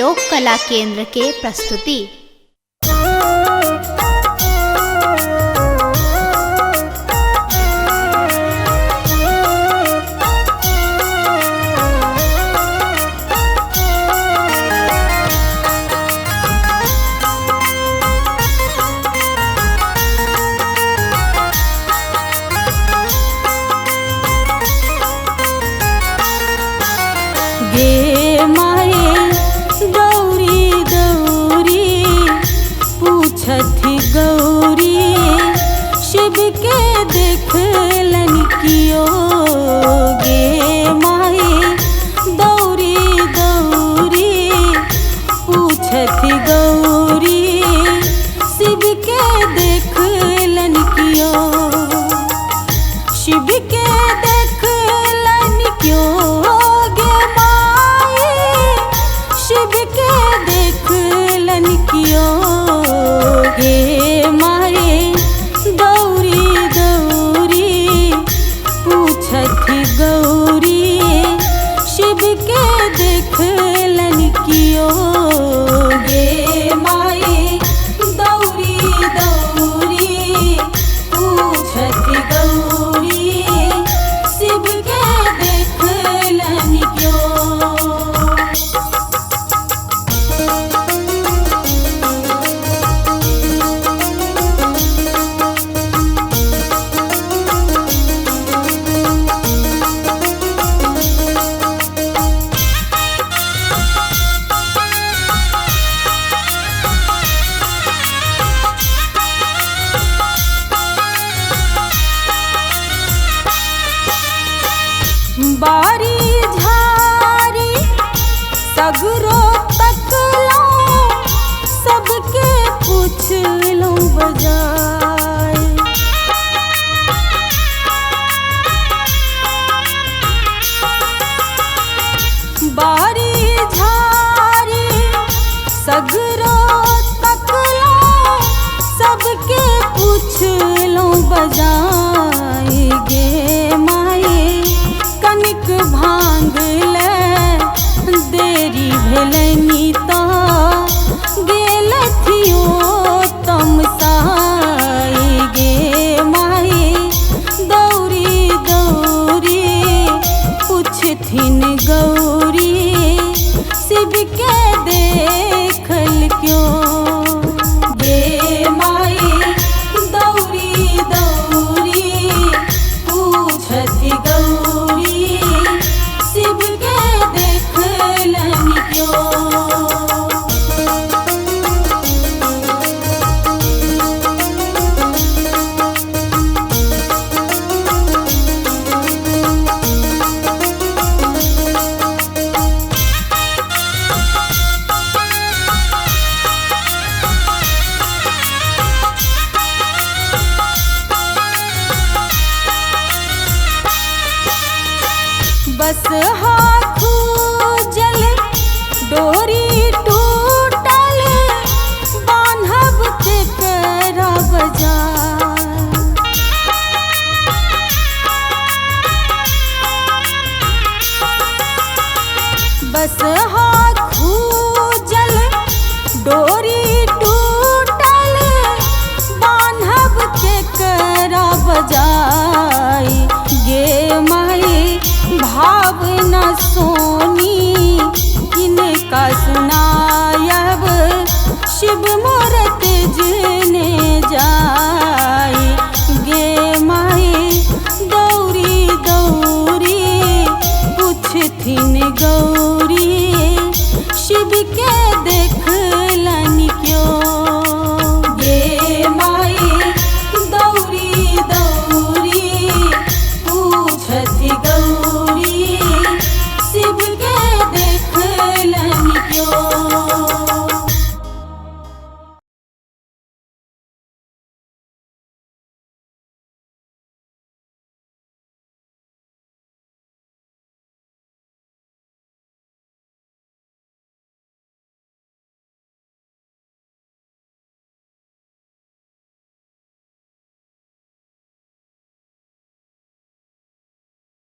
लोक कला केंद्र के प्रस्तुति। गे माए गौरी गौरी पूछथी गौरी शिव के देखलन कियो। गे माए गौरी गौरी पूछथी गौरी शिव के देखलन कियो। शिव के देखलन क्यों गे माए गौरी गौरी पूछथी गौरी शिव के देखलन कियो। गे माए गौरी गौरी पूछथी गौरी शिव के देखलन क्यों। बारी झारी सगरो तकलो सबके पूछलो बजाय। बारी झारी सगरो तकलो सबके पूछलो बजाय। गे माए कनिक भांग ले देरी भेलनी तो गेलथियो तमसाई। गे माए गौरी गौरी पूछथिन गौरी शिव के देखल क्यों। गे माए गौरी गौरी पूछथी गौरी शिव के देखलन क्यों। बस हाथू जल डोरी टूटल बान्हब के करा बजार। बस हाथू जल डोरी टूटल बान्हब के करा बजाय। गे माए भावना सोनी इनका सुनायब शिव मूरत जने जाय। गे माए गौरी गौरी पूछथिन गौरी